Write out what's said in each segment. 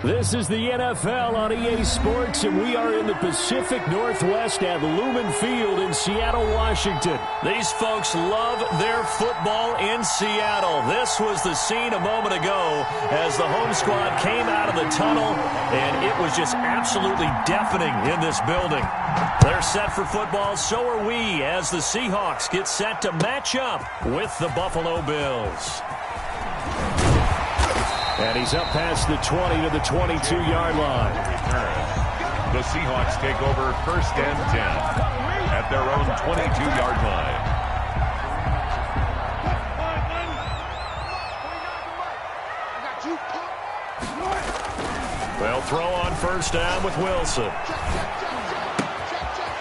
This is the NFL on EA Sports, and we are in the Pacific Northwest at Lumen Field in Seattle, Washington. These folks love their football in Seattle. This was the scene a moment ago as the home squad came out of the tunnel, and it was just absolutely deafening in this building. They're set for football, so are we, as the Seahawks get set to match up with the Buffalo Bills. And he's up past the 20 to the 22-yard line. The Seahawks take over 1st and 10 at their own 22-yard line. They'll throw on 1st down with Wilson.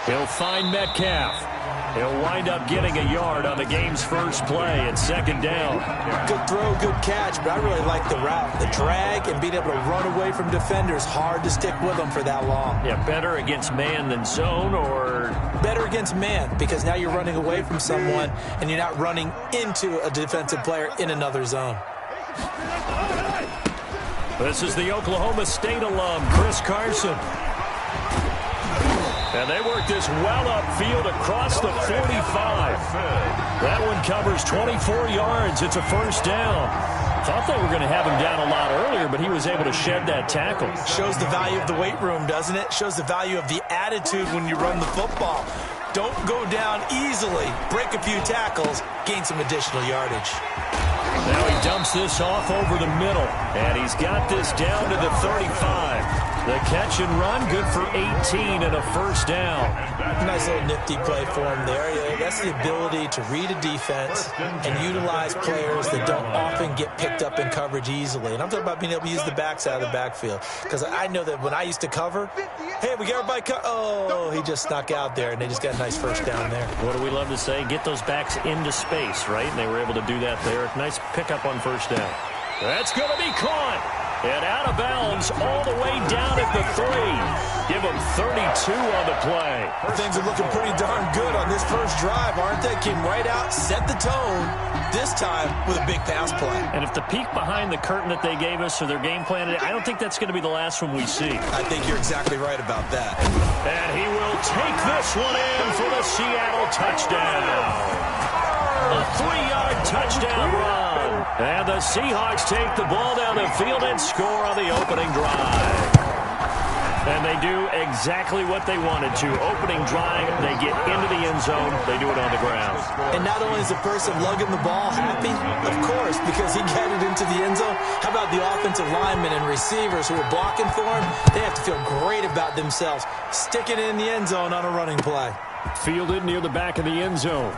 He'll find Metcalf. He'll wind up getting a yard on the game's first play at 2nd down. Good throw, good catch, but I really like the route. The drag and being able to run away from defenders, hard to stick with them for that long. Yeah, better against man than zone, or? Better against man, because now you're running away from someone and you're not running into a defensive player in another zone. This is the Oklahoma State alum, Chris Carson. And they work this well upfield across the 45. That one covers 24 yards. It's a 1st down. Thought they were going to have him down a lot earlier, but he was able to shed that tackle. Shows the value of the weight room, doesn't it? Shows the value of the attitude when you run the football. Don't go down easily. Break a few tackles. Gain some additional yardage. Now he dumps this off over the middle, and he's got this down to the 35. The catch and run, good for 18 and a 1st down. Nice little nifty play for him there. That's the ability to read a defense and utilize players that don't often get picked up in coverage easily. And I'm talking about being able to use the backside of the backfield. Because I know that when I used to cover, hey, we got everybody oh, he just snuck out there, and they just got a nice 1st down there. What do we love to say? Get those backs into space, right? And they were able to do that there. Nice pickup on 1st down. That's going to be caught. And out of bounds all the way down at the 3. Give him 32 on the play. Things are looking pretty darn good on this first drive, aren't they? Came right out, set the tone, this time with a big pass play. And if the peek behind the curtain that they gave us or their game plan, I don't think that's going to be the last one we see. I think you're exactly right about that. And he will take this one in for the Seattle touchdown. A 3-yard touchdown run. And the Seahawks take the ball down the field and score on the opening drive. And they do exactly what they wanted to. Opening drive, they get into the end zone. They do it on the ground. And not only is the person lugging the ball happy, of course, because he got it into the end zone. How about the offensive linemen and receivers who are blocking for him? They have to feel great about themselves, sticking it in the end zone on a running play. Fielded near the back of the end zone.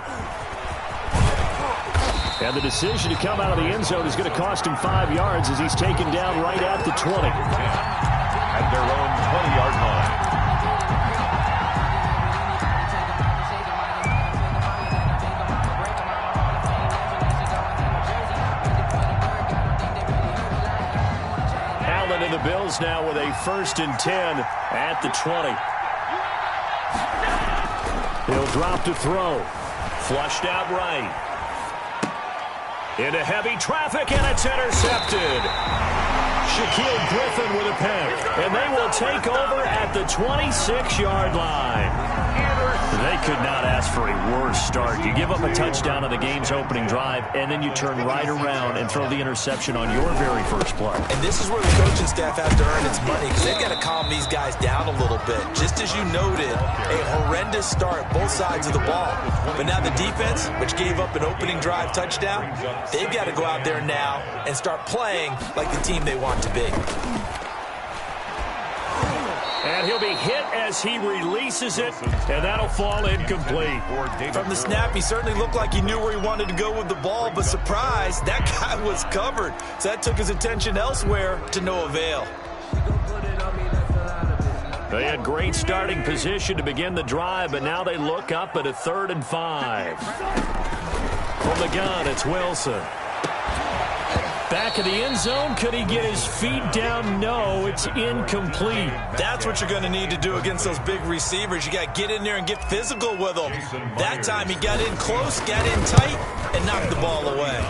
And the decision to come out of the end zone is going to cost him 5 yards as he's taken down right at the 20. At their own 20-yard line. Allen and the Bills now with a 1st and 10 at the 20. He'll drop to throw. Flushed out right. Into heavy traffic, and it's intercepted. Shaquille Griffin with a pick, and they will take over at the 26-yard line. They could not ask for a worse start. You give up a touchdown on the game's opening drive, and then you turn right around and throw the interception on your very first play. And this is where the coaching staff has to earn its money, because they've got to calm these guys down a little bit. Just as you noted, a horrendous start, both sides of the ball. But now the defense, which gave up an opening drive touchdown, they've got to go out there now and start playing like the team they want to be. And he'll be hit as he releases it, and that'll fall incomplete. From the snap, he certainly looked like he knew where he wanted to go with the ball, but surprise, that guy was covered. So that took his attention elsewhere to no avail. They had great starting position to begin the drive, but now they look up at a 3rd and 5. From the gun, it's Wilson. Back of the end zone. Could he get his feet down? No, it's incomplete. That's what you're going to need to do against those big receivers. You got to get in there and get physical with them. That time he got in close, got in tight, and knock the ball away.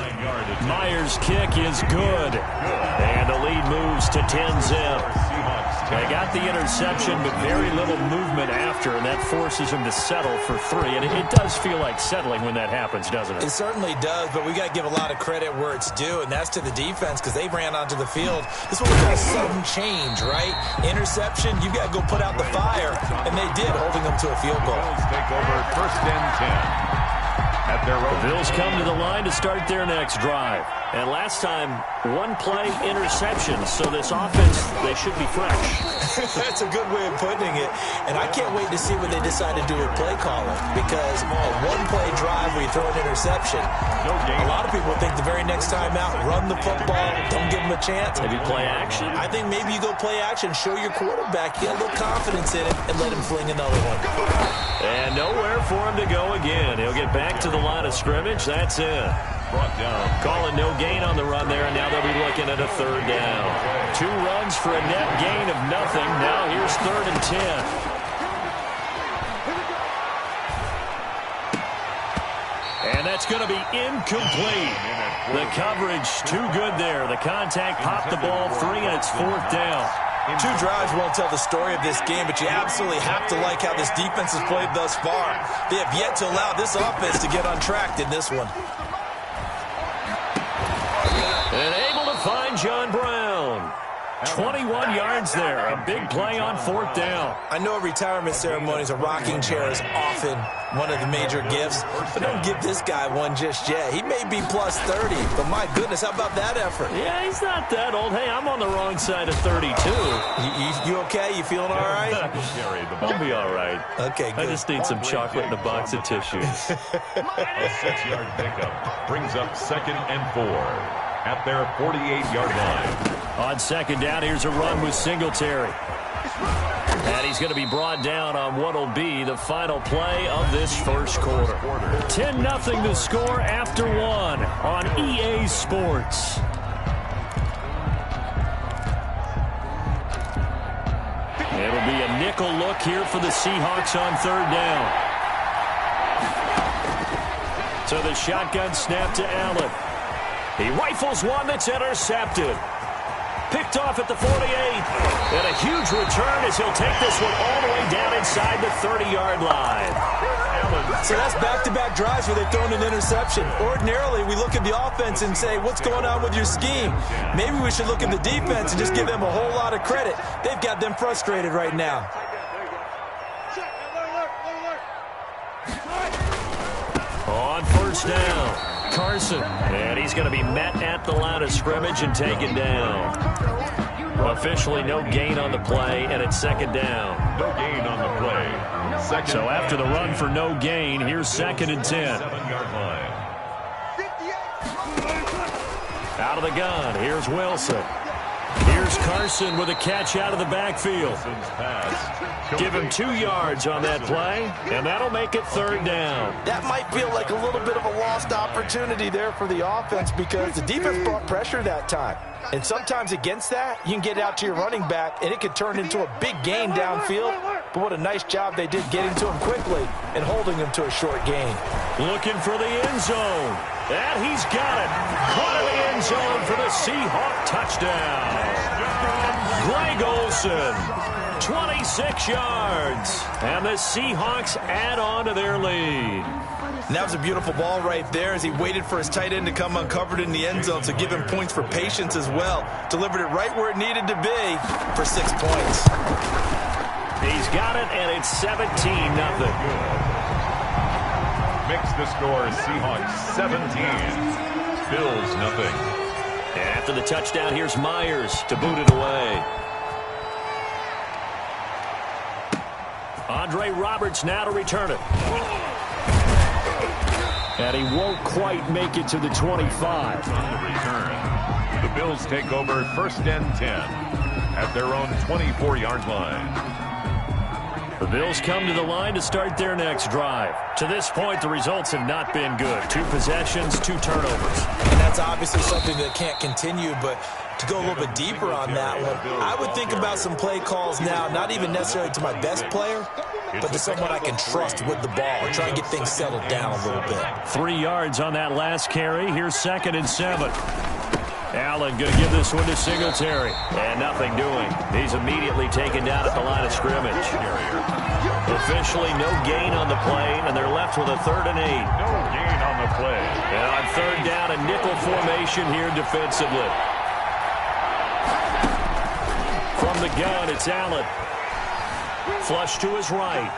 Myers' kick is good. And the lead moves to 10-zip. They got the interception, but very little movement after, and that forces them to settle for 3. And it does feel like settling when that happens, doesn't it? It certainly does, but we got to give a lot of credit where it's due, and that's to the defense because they ran onto the field. This was a sudden change, right? Interception, you got to go put out the fire, and they did, holding them to a field goal. Take over 1st and 10. At their own. The Bills come to the line to start their next drive. And last time, 1-play interception. So this offense, they should be fresh. That's a good way of putting it. And I can't wait to see what they decide to do with play calling. Because a 1-play drive where you throw an interception, a lot of people think the very next time out, run the football, don't give them a chance. Maybe play action. I think maybe you go play action, show your quarterback, get a little confidence in it, and let him fling another one. And nowhere for him to go again. He'll get back to the line of scrimmage. That's it. Brought down. Calling no gain on the run there, and now they'll be looking at a 3rd down. 2 runs for a net gain of nothing. Now here's 3rd and 10. And that's going to be incomplete. The coverage too good there. The contact popped the ball free, and it's 4th down. 2 drives won't tell the story of this game, but you absolutely have to like how this defense has played thus far. They have yet to allow this offense to get untracked in this one. And able to find John Brown. 21 yards there. A big play on 4th down. I know at retirement ceremonies, a rocking chair is often one of the major gifts, but don't give this guy one just yet. He may be plus 30, but my goodness, how about that effort? Yeah, he's not that old. Hey, I'm on the wrong side of 32. You okay? You feeling all right? I'll be all right. Okay, good. I just need some chocolate and a box of tissues. A 6-yard pickup brings up 2nd and 4 at their 48-yard line. On 2nd down, here's a run with Singletary. And he's going to be brought down on what will be the final play of this 1st quarter. 10-0 the score after 1 on EA Sports. It'll be a nickel look here for the Seahawks on 3rd down. So the shotgun snap to Allen. He rifles one that's intercepted. Picked off at the 48. And a huge return as he'll take this one all the way down inside the 30-yard line. So that's back-to-back drives where they've thrown an interception. Ordinarily, we look at the offense and say, what's going on with your scheme? Maybe we should look at the defense and just give them a whole lot of credit. They've got them frustrated right now. On 1st down. Carson, and he's going to be met at the line of scrimmage and taken down. Officially no gain on the play, and it's 2nd down. No gain on the play. So after the run for no gain, here's 2nd and 10. 7-yard line. Out of the gun, here's Wilson. Here's Carson with a catch out of the backfield. Give him 2 yards on that play, and that'll make it 3rd down. That might feel like a little bit of a lost opportunity there for the offense because the defense brought pressure that time. And sometimes against that, you can get out to your running back, and it could turn into a big gain downfield. But what a nice job they did getting to him quickly and holding him to a short gain. Looking for the end zone. And he's got it. Caught in the end zone for the Seahawk touchdown. Greg Olsen, 26 yards. And the Seahawks add on to their lead. And that was a beautiful ball right there as he waited for his tight end to come uncovered in the end zone, so give him points for patience as well. Delivered it right where it needed to be for 6 points. He's got it, and it's 17-0. Makes the score Seahawks 17, Bills nothing. After the touchdown, here's Myers to boot it away. Andre Roberts now to return it. And he won't quite make it to the 25. On the return, the Bills take over 1st and 10 at their own 24-yard line. The Bills come to the line to start their next drive. To this point, the results have not been good. 2 possessions, 2 turnovers. And that's obviously something that can't continue, but to go a little bit deeper on that one, I would think about some play calls now, not even necessarily to my best player, but to someone I can trust with the ball and try and get things settled down a little bit. 3 yards on that last carry. Here's 2nd and 7. Allen going to give this one to Singletary. And nothing doing. He's immediately taken down at the line of scrimmage. Officially no gain on the play, and they're left with a 3rd and 8. No gain on the play. And on 3rd down, a nickel formation here defensively. From the gun, it's Allen. Flush to his right.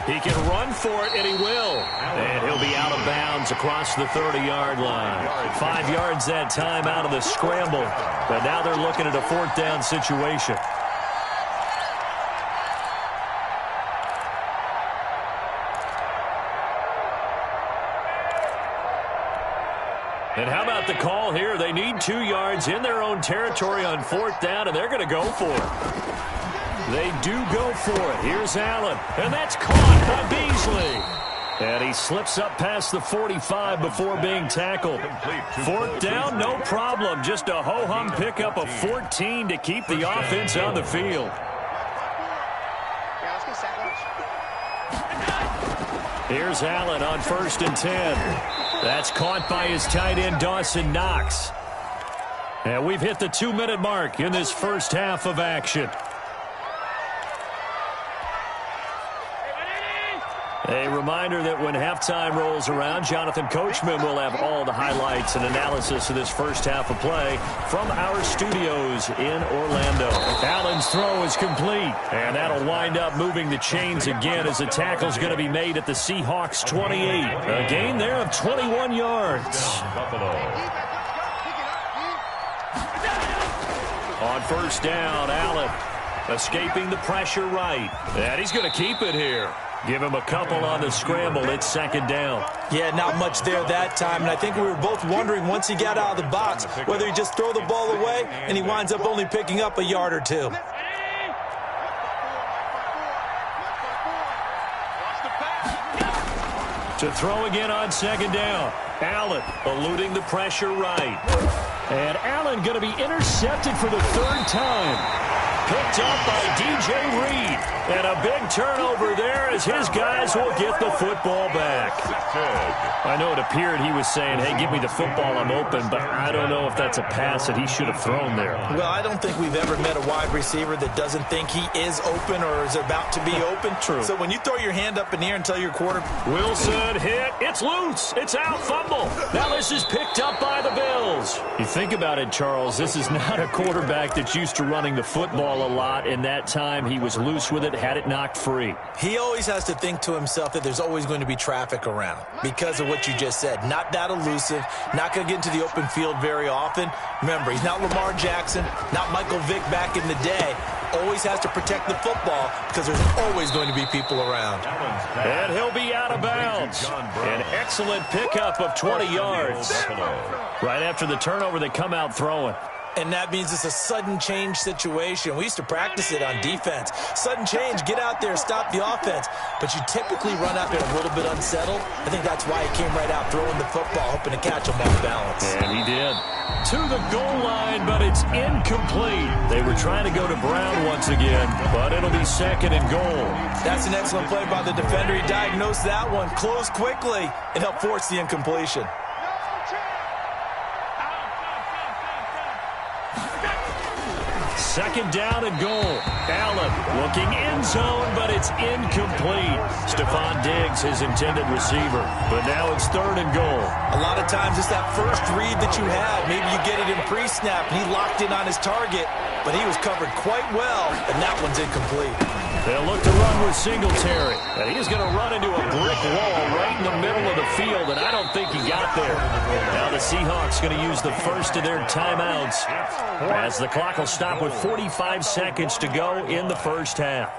He can run for it, and he will. And he'll be out of bounds across the 30-yard line. 5 yards that time out of the scramble. But now they're looking at a 4th down situation. And how about the call here? They need 2 yards in their own territory on 4th down, and they're going to go for it. They do go for it. Here's Allen, and that's caught by Beasley. And he slips up past the 45 before being tackled. 4th down, no problem. Just a ho-hum pickup of 14 to keep the offense on the field. Here's Allen on 1st and 10. That's caught by his tight end, Dawson Knox. And we've hit the 2-minute mark in this first half of action. A reminder that when halftime rolls around, Jonathan Coachman will have all the highlights and analysis of this first half of play from our studios in Orlando. Allen's throw is complete, and that'll wind up moving the chains again as the tackle's going to be made at the Seahawks 28. A gain there of 21 yards. On 1st down, Allen escaping the pressure right. And he's going to keep it here. Give him a couple on the scramble. It's 2nd down. Yeah, not much there that time. And I think we were both wondering once he got out of the box whether he just throw the ball away and he winds up only picking up a yard or 2. To throw again on 2nd down. Allen eluding the pressure right. And Allen going to be intercepted for the 3rd time. Picked up by D.J. Reed. And a big turnover there as his guys will get the football back. I know it appeared he was saying, hey, give me the football, I'm open, but I don't know if that's a pass that he should have thrown there. Well, I don't think we've ever met a wide receiver that doesn't think he is open or is about to be open. True. So when you throw your hand up in the air and tell your quarterback, Wilson hit. It's loose. It's out. Fumble. Now this is picked up by the Bills. You think about it, Charles, this is not a quarterback that's used to running the football a lot. In that time, he was loose with it, had it knocked free. He always has to think to himself that there's always going to be traffic around because of what you just said. Not that elusive, not going to get into the open field very often. Remember, he's not Lamar Jackson, not Michael Vick back in the day. Always has to protect the football because there's always going to be people around. And he'll be out of bounds. An excellent pickup of 20 yards. Right after the turnover, they come out throwing. And that means it's a sudden change situation. We used to practice it on defense. Sudden change, get out there, stop the offense. But you typically run out there a little bit unsettled. I think that's why he came right out throwing the football, hoping to catch him off balance. And he did. To the goal line, but it's incomplete. They were trying to go to Brown once again, but it'll be 2nd and goal. That's an excellent play by the defender. He diagnosed that one, closed quickly, and helped force the incompletion. 2nd down and goal. Allen looking end zone, but it's incomplete. Stephon Diggs, his intended receiver. But now it's 3rd and goal. A lot of times it's that first read that you had. Maybe you get it in pre-snap, and he locked in on his target, but he was covered quite well, and that one's incomplete. They'll look to run with Singletary. And he's going to run into a brick wall right in the middle of the field, and I don't think he got there. Now the Seahawks going to use the first of their timeouts as the clock will stop with 45 seconds to go in the first half.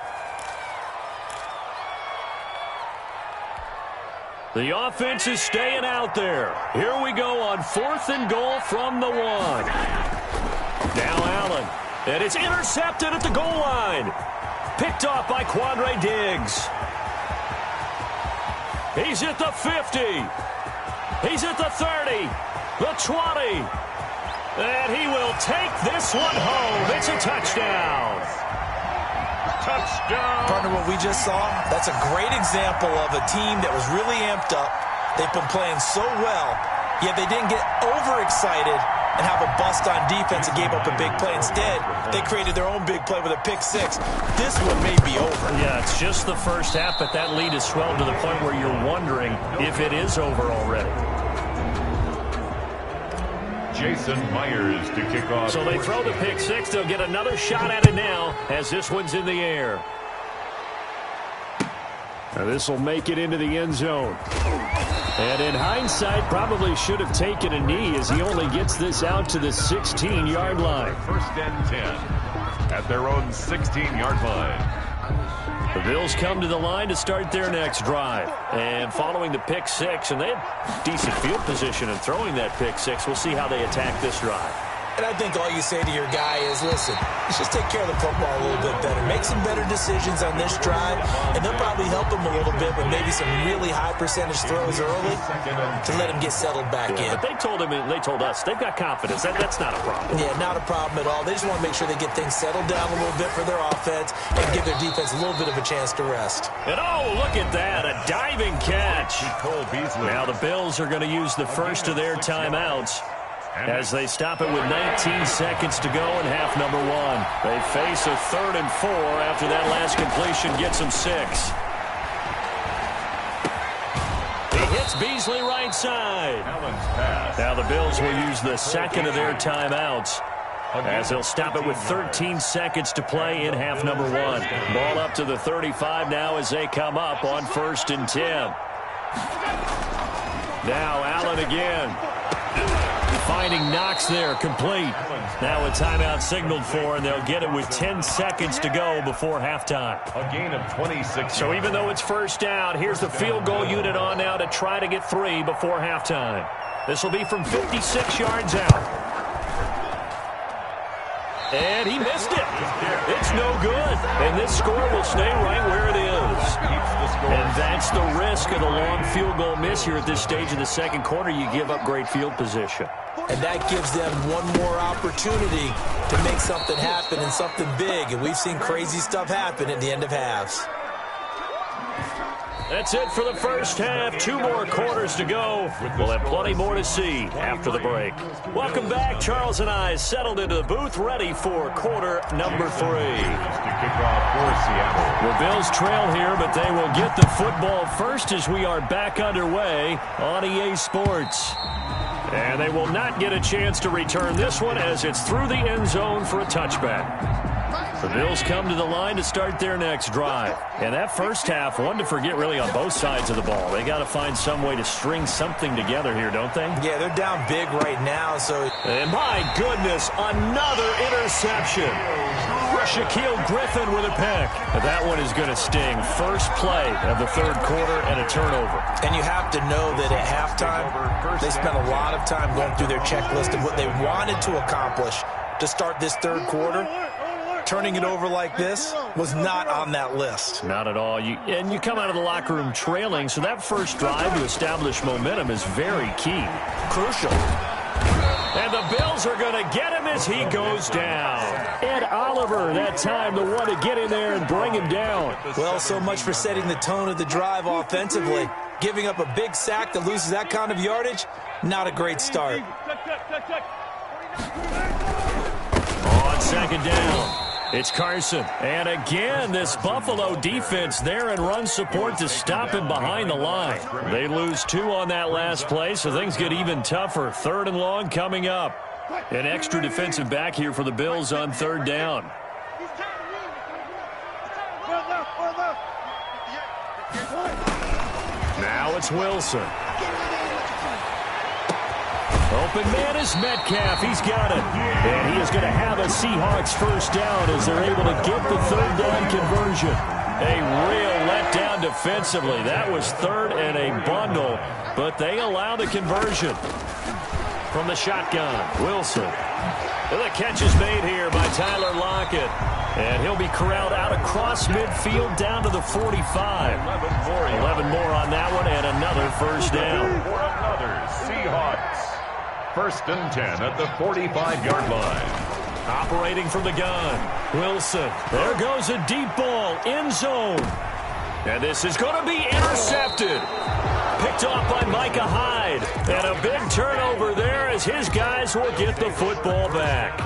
The offense is staying out there. Here we go on 4th and goal from the 1. Now Allen. And it's intercepted at the goal line. Picked off by Quandre Diggs. He's at the 50. He's at the 30. The 20. And he will take this one home. It's a touchdown. Touchdown. Partner, what we just saw, that's a great example of a team that was really amped up. They've been playing so well, yet they didn't get overexcited and have a bust on defense and gave up a big play. Instead, they created their own big play with a pick six. This one may be over. Yeah, it's just the first half, but that lead has swelled to the point where you're wondering if it is over already. Jason Myers to kick off. So they throw the pick six. They'll get another shot at it now as this one's in the air. Now this will make it into the end zone. And in hindsight, probably should have taken a knee as he only gets this out to the 16-yard line. First and 10 at their own 16-yard line. The Bills come to the line to start their next drive. And following the pick six, and they had decent field position in throwing that pick six. We'll see how they attack this drive. And I think all you say to your guy is, listen, let's just take care of the football a little bit better. Make some better decisions on this drive, and they'll probably help him a little bit with maybe some really high percentage throws early to let him get settled back in. But they told us, they've got confidence. That's not a problem. Yeah, not a problem at all. They just want to make sure they get things settled down a little bit for their offense and give their defense a little bit of a chance to rest. And oh, look at that, a diving catch. Now the Bills are going to use the first of their timeouts as they stop it with 19 seconds to go in half number one. They face a 3rd and 4 after that last completion gets them 6. He hits Beasley right side. Now the Bills will use the second of their timeouts as they'll stop it with 13 seconds to play in half number one. Ball up to the 35 now as they come up on 1st and 10. Now Allen again. Finding Knox there, complete. Now a timeout signaled for, and they'll get it with 10 seconds to go before halftime. A gain of 26. So even though it's first down, here's the field goal unit on now to try to get 3 before halftime. This will be from 56 yards out. And he missed it. It's no good. And this score will stay right where it is. And that's the risk of the long field goal miss here at this stage of the second quarter. You give up great field position. And that gives them one more opportunity to make something happen and something big. And we've seen crazy stuff happen at the end of halves. That's it for the first half. 2 more quarters to go. We'll have plenty more to see after the break. Welcome back. Charles and I settled into the booth, ready for quarter number 3. To kick off for Seattle. The Bills trail here, but they will get the football first as we are back underway on EA Sports. And they will not get a chance to return this one as it's through the end zone for a touchback. The Bills come to the line to start their next drive. And that first half, one to forget really on both sides of the ball. They got to find some way to string something together here, don't they? Yeah, they're down big right now. And my goodness, another interception. Shaquille Griffin with a pick. That one is going to sting. First play of the third quarter and a turnover. And you have to know that at halftime, they spent a lot of time going through their checklist of what they wanted to accomplish to start this third quarter. Turning it over like this was not on that list. Not at all. You come out of the locker room trailing, so that first drive to establish momentum is very key. Crucial. And the Bills are going to get him as he goes down. Ed Oliver, that time, the one to get in there and bring him down. Well, so much for setting the tone of the drive offensively. Giving up a big sack that loses that kind of yardage, not a great start. On second down. It's Carson. And again, this Buffalo defense there in run support to stop him behind the line. They lose 2 on that last play, so things get even tougher. 3rd and long coming up. An extra defensive back here for the Bills on 3rd down. Now it's Wilson. Open man is Metcalf. He's got it. And he is going to have a Seahawks first down as they're able to get the 3rd down conversion. A real letdown defensively. That was 3rd and a bundle, but they allow the conversion. From the shotgun, Wilson. Well, the catch is made here by Tyler Lockett. And he'll be corralled out across midfield down to the 45. 11 more on that one and another first down. For another Seahawks. First and 10 at the 45-yard line. Operating from the gun, Wilson. There goes a deep ball, end zone. And this is going to be intercepted. Picked off by Micah Hyde. And a big turnover there as his guys will get the football back.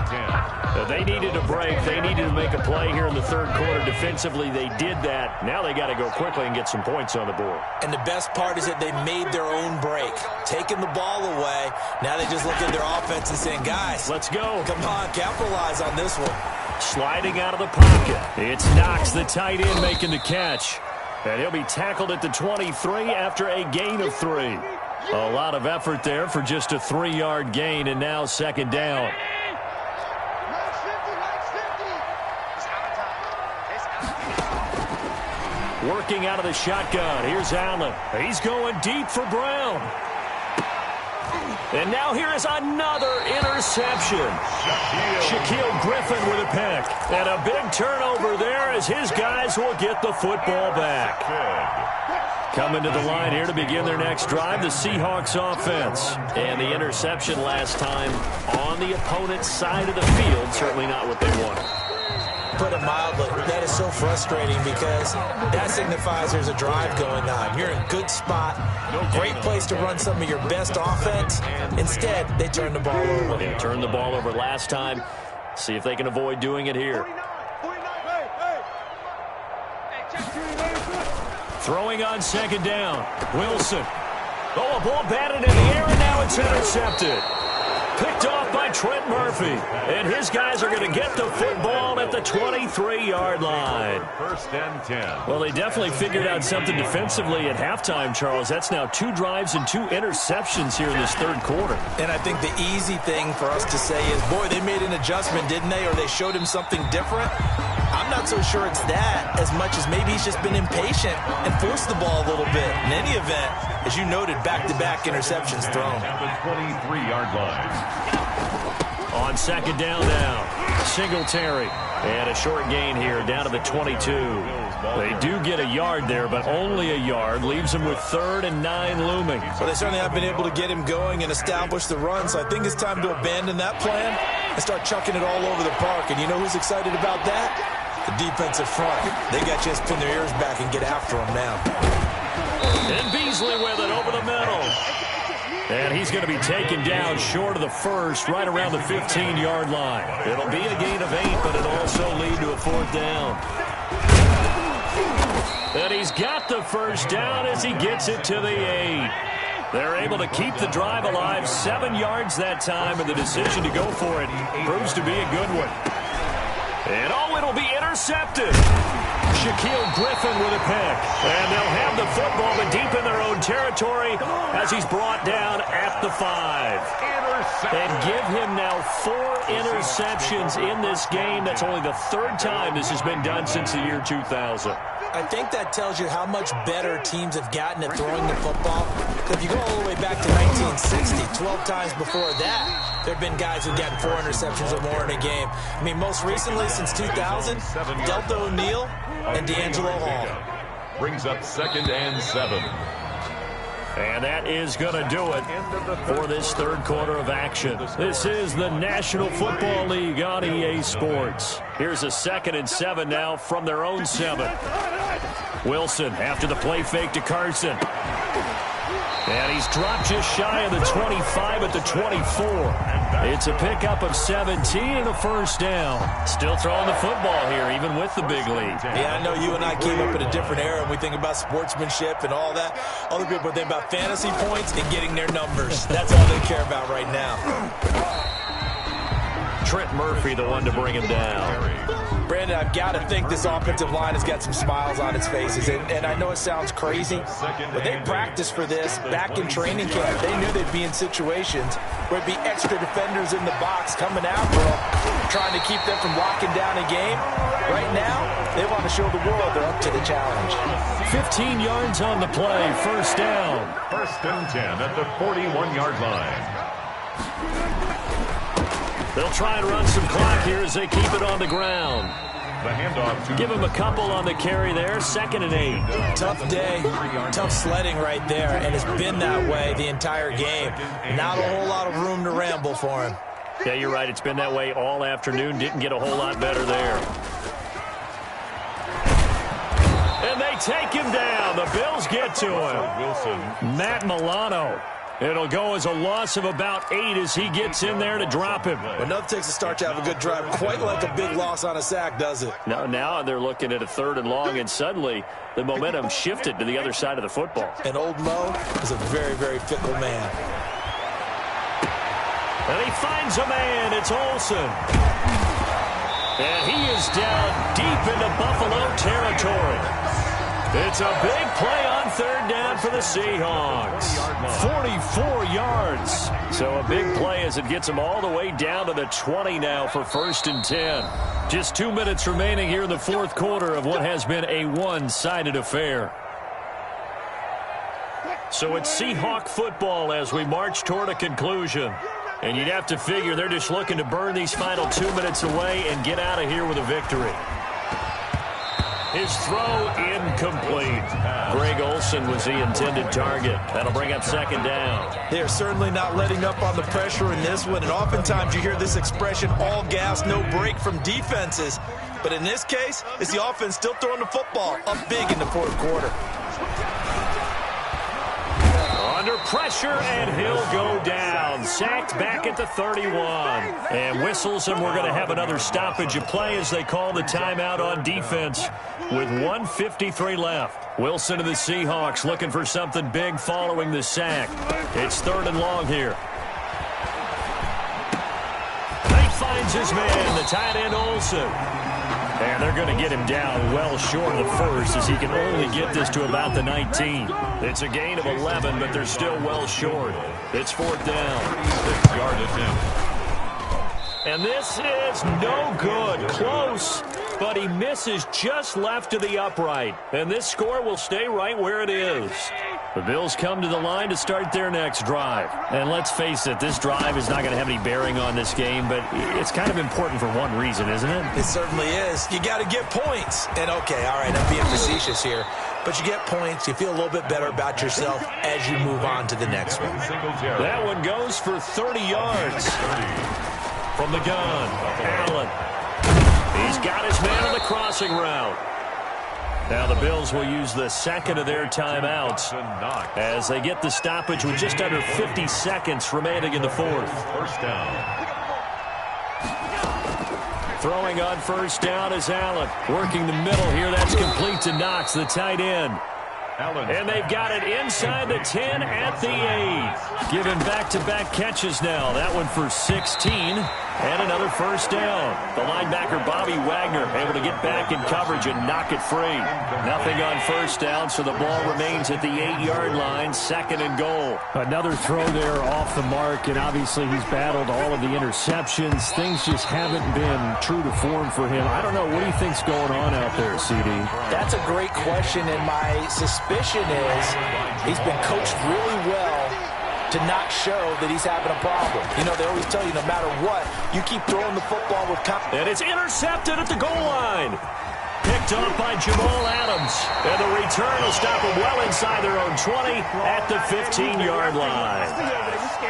They needed a break. They needed to make a play here in the third quarter. Defensively, they did that. Now they got to go quickly and get some points on the board. And the best part is that they made their own break. Taking the ball away. Now they just look at their offense and saying, guys, let's go. Come on, capitalize on this one. Sliding out of the pocket. It's Knox, the tight end, making the catch. And he'll be tackled at the 23 after a gain of 3. A lot of effort there for just a 3-yard gain, and now second down. Working out of the shotgun. Here's Allen. He's going deep for Brown. And now here is another interception. Shaquille Griffin with a pick. And a big turnover there as his guys will get the football back. Coming to the line here to begin their next drive, the Seahawks offense. And the interception last time on the opponent's side of the field. Certainly not what they wanted. Put it mildly, that is so frustrating because that signifies there's a drive going on. You're in a good spot, great place to run some of your best offense. Instead, they turn the ball over. They turned the ball over last time. See if they can avoid doing it here. Throwing on second down. Wilson. Oh, a ball batted in the air, and now it's intercepted. Picked off by Trent Murphy. And his guys are going to get the football at the 23-yard line. First and 10. Well, they definitely figured out something defensively at halftime, Charles. That's now 2 drives and 2 interceptions here in this third quarter. And I think the easy thing for us to say is, boy, they made an adjustment, didn't they? Or they showed him something different. I'm not so sure it's that as much as maybe he's just been impatient and forced the ball a little bit. In any event, as you noted, back-to-back interceptions thrown. At the 23-yard line. On second down now, Singletary. And a short gain here down to the 22. They do get a yard there, but only a yard. Leaves them with 3rd and 9 looming. Well, they certainly have been able to get him going and establish the run, so I think it's time to abandon that plan and start chucking it all over the park. And you know who's excited about that? The defensive front. They got to just pin their ears back and get after him now. And Beasley with it over the middle. And he's going to be taken down short of the first, right around the 15-yard line. It'll be a gain of 8, but it'll also lead to a 4th down. And he's got the first down as he gets it to the 8. They're able to keep the drive alive, 7 yards that time, and the decision to go for it proves to be a good one. And it'll be intercepted. Shaquille Griffin with a pick. And they'll have the football, but deep in their own territory as he's brought down at the 5. And give him now 4 interceptions in this game. That's only the 3rd time this has been done since the year 2000. I think that tells you how much better teams have gotten at throwing the football. If you go all the way back to 1960, 12 times before that, there have been guys who've gotten 4 interceptions or more in a game. I mean, most recently, since 2000, Delta O'Neal and D'Angelo Hall. Brings up 2nd and 7. And that is going to do it for this third quarter of action. This is the National Football League on EA Sports. Here's a 2nd and 7 now from their own 7. Wilson after the play fake to Carson. And he's dropped just shy of the 25 at the 24. It's a pickup of 17 and a first down. Still throwing the football here, even with the big lead. Yeah, I know you and I came up in a different era, and we think about sportsmanship and all that. Other people think about fantasy points and getting their numbers. That's all they care about right now. Trent Murphy, the one to bring him down. Brandon, I've got to think this offensive line has got some smiles on its faces. And I know it sounds crazy, but they practiced for this back in training camp. They knew they'd be in situations where it'd be extra defenders in the box coming after them, trying to keep them from locking down a game. Right now, they want to show the world they're up to the challenge. 15 yards on the play, first down. 1st and 10 at the 41-yard line. They'll try and run some clock here as they keep it on the ground. The handoff. Give him a couple on the carry there. 2nd and 8. Tough day, tough sledding right there, and it's been that way the entire game. Not a whole lot of room to ramble for him. Yeah, you're right. It's been that way all afternoon. Didn't get a whole lot better there. And they take him down. The Bills get to him. Wilson. Matt Milano. It'll go as a loss of about 8 as he gets in there to drop him. Enough takes a start to have a good drive. Quite like a big loss on a sack, does it? Now they're looking at a 3rd and long, and suddenly the momentum shifted to the other side of the football. And old Mo is a very, very fickle man. And he finds a man. It's Olsen. And he is down deep into Buffalo territory. It's a big play on 3rd down for the Seahawks. 44 yards. So a big play as it gets them all the way down to the 20 now for 1st and 10. Just 2 minutes remaining here in the 4th quarter of what has been a one-sided affair. So it's Seahawk football as we march toward a conclusion. And you'd have to figure they're just looking to burn these final 2 minutes away and get out of here with a victory. His throw incomplete. Greg Olsen was the intended target. That'll bring up 2nd down. They are certainly not letting up on the pressure in this one. And oftentimes you hear this expression, all gas, no break from defenses. But in this case, it's the offense still throwing the football up big in the 4th quarter. Under pressure, and he'll go down. Sacked back at the 31. And whistles, and we're going to have another stoppage of play as they call the timeout on defense with 1:53 left. Wilson and the Seahawks looking for something big following the sack. It's 3rd and long here. He finds his man, the tight end Olsen. And they're going to get him down well short of the 1st as he can only get this to about the 19. It's a gain of 11, but they're still well short. It's 4th down. 6-yard attempt. And this is no good. Close, but he misses just left of the upright. And this score will stay right where it is. The Bills come to the line to start their next drive. And let's face it, this drive is not going to have any bearing on this game, but it's kind of important for one reason, isn't it? It certainly is. You got to get points. And okay, all right, I'm being facetious here. But you get points, you feel a little bit better about yourself as you move on to the next one. That one goes for 30 yards. From the gun, Allen. He's got his man on the crossing route. Now the Bills will use the 2nd of their timeouts as they get the stoppage with just under 50 seconds remaining in the 4th. 1st down. Throwing on 1st down is Allen. Working the middle here. That's complete to Knox, the tight end. And they've got it inside the 10 at the 8. Giving back-to-back catches now. That one for 16. And another 1st down. The linebacker, Bobby Wagner, able to get back in coverage and knock it free. Nothing on 1st down, so the ball remains at the 8-yard line. 2nd and goal. Another throw there off the mark, and obviously he's battled all of the interceptions. Things just haven't been true to form for him. I don't know. What do you think's going on out there, CD? That's a great question, and my suspicion is he's been coached really well to not show that he's having a problem. You know, they always tell you no matter what, you keep throwing the football with confidence. And it's intercepted at the goal line. Picked up by Jamal Adams. And the return will stop them well inside their own 20 at the 15-yard line.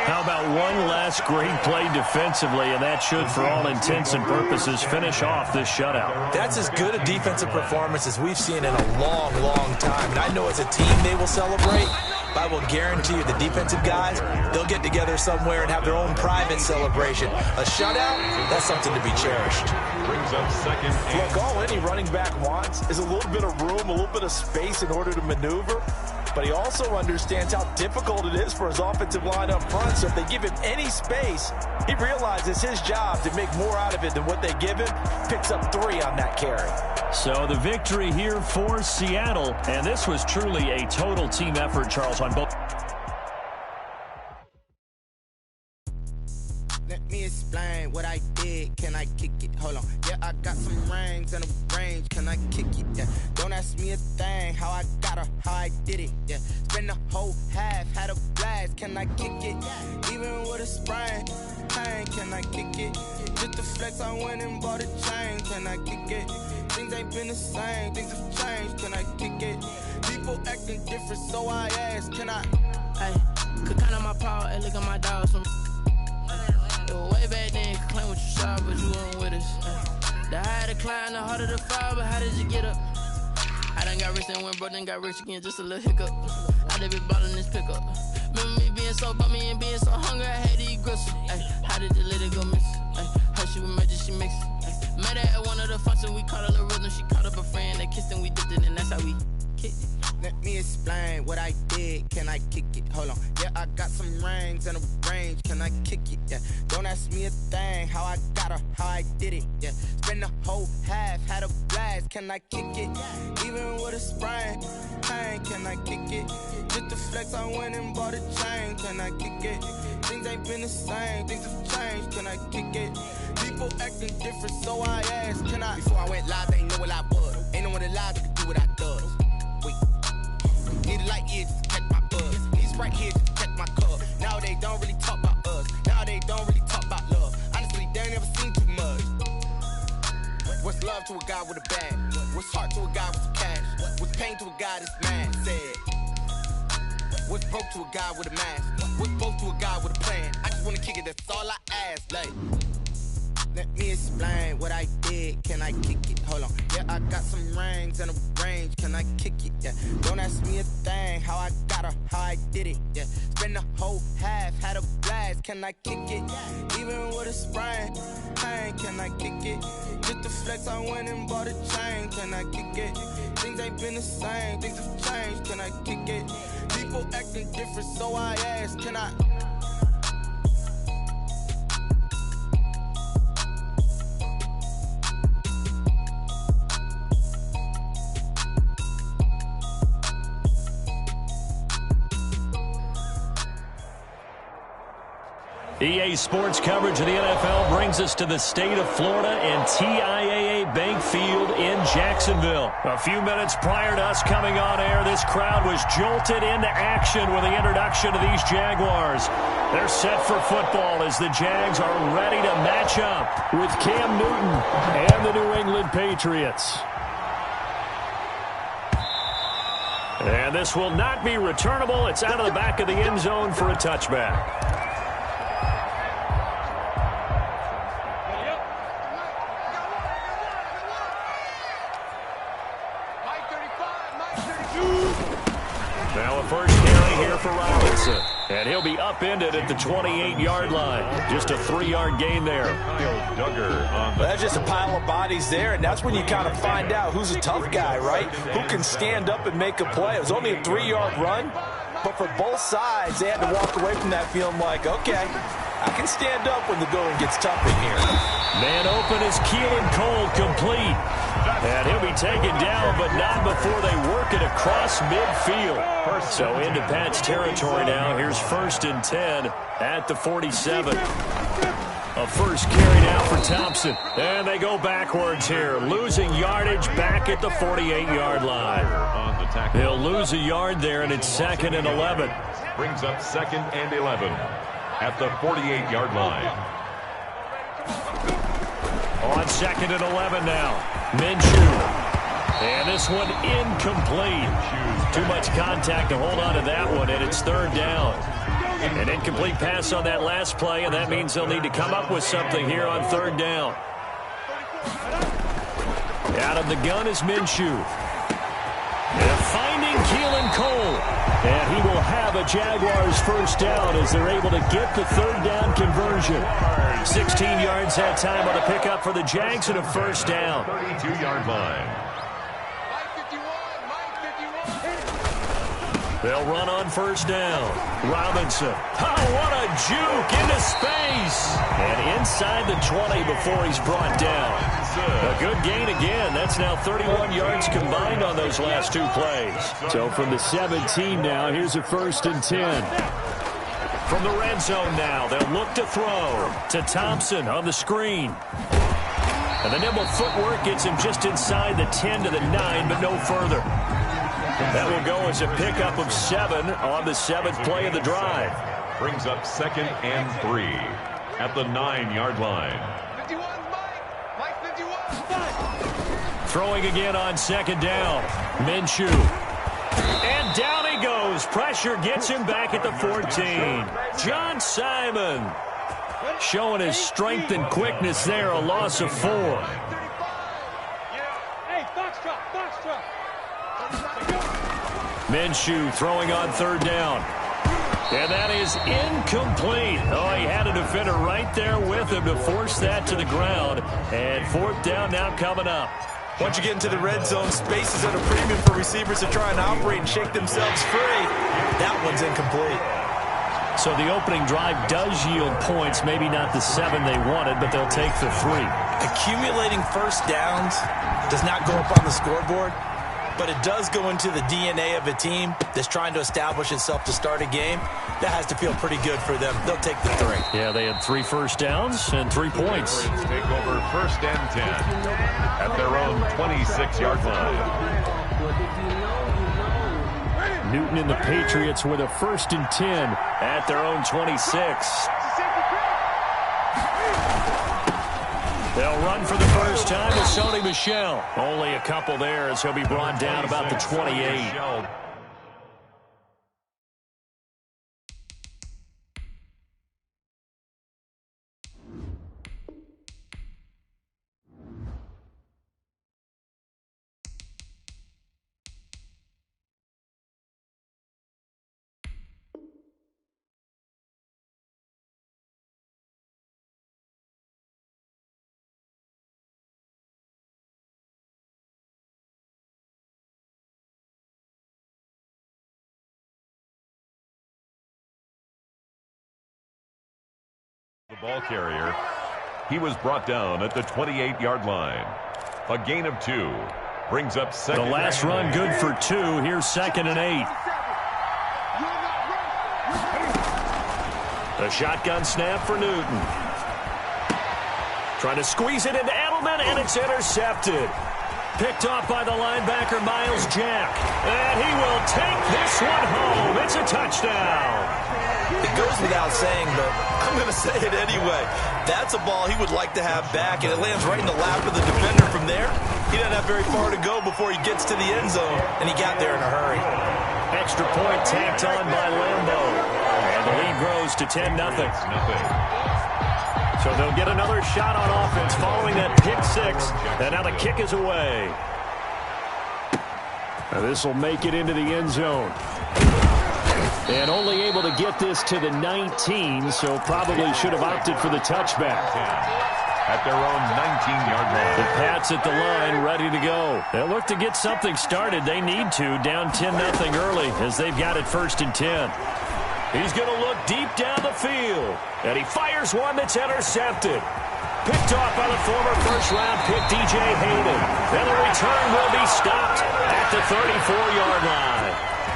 How about one last great play defensively, and that should, for all intents and purposes, finish off this shutout. That's as good a defensive performance as we've seen in a long, long time. And I know as a team they will celebrate, but I will guarantee you the defensive guys, they'll get together somewhere and have their own private celebration. A shutout, that's something to be cherished. Brings up 2nd. Look, all any running back wants is a little bit of room, a little bit of space in order to maneuver. But he also understands how difficult it is for his offensive line up front. So if they give him any space, he realizes his job to make more out of it than what they give him. Picks up 3 on that carry. So the victory here for Seattle. And this was truly a total team effort, Charles, on both. Let me explain what I did. Can I kick it? Hold on. Yeah, I got some rings and a range. Can I kick it? Yeah. Don't ask me a thing. How I got her, how I did it. Yeah. Spend the whole half, had a blast. Can I kick it? Even with a sprain. Pain, can I kick it? Just to flex, I went and bought a chain. Can I kick it? ain't been the same, things have changed, can I kick it? People acting different, so I ask, can I? Hey, could count on my power, hey, look at my dogs. Way back then, could claim what you saw, but you weren't with us. The higher the climb, the harder the fall, but how did you get up? I done got rich and went broke, then got rich again, just a little hiccup. I done been ballin' this pickup. Remember me being so bummy and being so hungry, I had to eat gristle. Ay, how did you let it go miss? Ay, how she was magic, she mixed. Met her at one of the functions, we caught a little rhythm. She caught up a friend, they kissed and we dipped it, and that's how we kicked it. Let me explain what I did, can I kick it? Hold on, yeah, I got some rings and a range, can I kick it? Yeah, don't ask me a thing, how I got her, how I did it. Yeah, spend the whole half, had a blast, can I kick it? Even with a sprain, pain, can I kick it? Just to flex, I went and bought a chain, can I kick it? Things ain't been the same, things have changed, can I kick it? People acting different, so I asked, can I? Before I went live, they ain't know what I was. Ain't no one alive that could do what I does. Wait, need a light year just to catch my buzz. Need Sprite here just to catch my cup. Now they don't really talk about us. Now they don't really talk about love. Honestly, they ain't never seen too much. What's love to a guy with a bag? What's heart to a guy with some cash? What's pain to a guy that's mad? Said. What's broke to a guy with a mask? What's both to a guy with a plan? I just wanna kick it, that's all I ask. Like, let me explain what I did, can I kick it? Hold on, yeah, I got some rings and a range, can I kick it? Yeah, don't ask me a thing, how I got her, how I did it. Yeah, spend the whole half, had a blast, can I kick it? Even with a sprain, pain, can I kick it? Just to flex, I went and bought a chain, can I kick it? Things ain't been the same, things have changed, can I kick it? People acting different, so I ask, can I? EA Sports coverage of the NFL brings us to the state of Florida and TIAA Bank Field in Jacksonville. A few minutes prior to us coming on air, this crowd was jolted into action with the introduction of these Jaguars. They're set for football as the Jags are ready to match up with Cam Newton and the New England Patriots. And this will not be returnable. It's out of the back of the end zone for a touchback. Now a first carry here for Robinson. And he'll be upended at the 28-yard line. Just a 3-yard gain there. That's just a pile of bodies there, and that's when you kind of find out who's a tough guy, right? Who can stand up and make a play. It was only a 3-yard run, but for both sides, they had to walk away from that feeling like, okay, I can stand up when the going gets tough in here. Man open is Keelan Cole, complete. And he'll be taken down, but not before they work it across midfield. So into Pat's territory now. Here's 1st and 10 at the 47. A first carry now for Thompson. And they go backwards here, losing yardage back at the 48-yard line. They'll lose a yard there, and it's 2nd and 11. Brings up 2nd and 11 at the 48-yard line. On 2nd and 11 now. Minshew. And this one incomplete. Too much contact to hold on to that one, and it's 3rd down. An incomplete pass on that last play, and that means they'll need to come up with something here on 3rd down. Out of the gun is Minshew. And finding Keelan Cole. And he will have a Jaguars first down as they're able to get the 3rd down conversion. 16 yards that time on the pickup for the Jags and a first down. 32-yard line. They'll run on first down. Robinson. Oh, what a juke into space. And inside the 20 before he's brought down. A good gain again. That's now 31 yards combined on those last 2 plays. So from the 17 now, here's a 1st and 10. From the red zone now, they'll look to throw to Thompson on the screen. And the nimble footwork gets him just inside the 10 to the 9, but no further. That will go as a pickup of 7 on the 7th play of the drive. Brings up 2nd and 3 at the 9-yard line. Throwing again on second down. Minshew. And down he goes. Pressure gets him back at the 14. John Simon showing his strength and quickness there. A loss of 4. Minshew throwing on third down. And that is incomplete. Oh, he had a defender right there with him to force that to the ground. And fourth down now coming up. Once you get into the red zone, space is at a premium for receivers to try and operate and shake themselves free. That one's incomplete. So the opening drive does yield points, maybe not the 7 they wanted, but they'll take the 3. Accumulating first downs does not go up on the scoreboard, but it does go into the DNA of a team that's trying to establish itself to start a game. That has to feel pretty good for them. They'll take the 3. Yeah, they had 3 first downs and 3 points. Take over first and 10 at their own 26-yard line. Newton and the Patriots with a first and 10 at their own 26. They'll run for the first time with Sony Michel. Only a couple there as he'll be brought down about the 28. The ball carrier. He was brought down at the 28-yard line. A gain of 2 brings up second. The last run good for 2. Here's second and 8. The shotgun snap for Newton. Trying to squeeze it into Edelman, and it's intercepted. Picked off by the linebacker, Miles Jack. And he will take this one home. It's a touchdown. It goes without saying, but I'm going to say it anyway. That's a ball he would like to have back, and it lands right in the lap of the defender from there. He doesn't have very far to go before he gets to the end zone, and he got there in a hurry. Extra point tacked on by Lambo. And the lead grows to 10-0. So they'll get another shot on offense following that pick 6. And now the kick is away. Now this will make it into the end zone. And only able to get this to the 19, so probably should have opted for the touchback. At their own 19-yard line. The Pats at the line, ready to go. They'll look to get something started. They need to, down 10-0 early as they've got it first and 10. He's going to look deep down the field, and he fires one that's intercepted. Picked off by the former first-round pick, DJ Hayden. And the return will be stopped at the 34-yard line.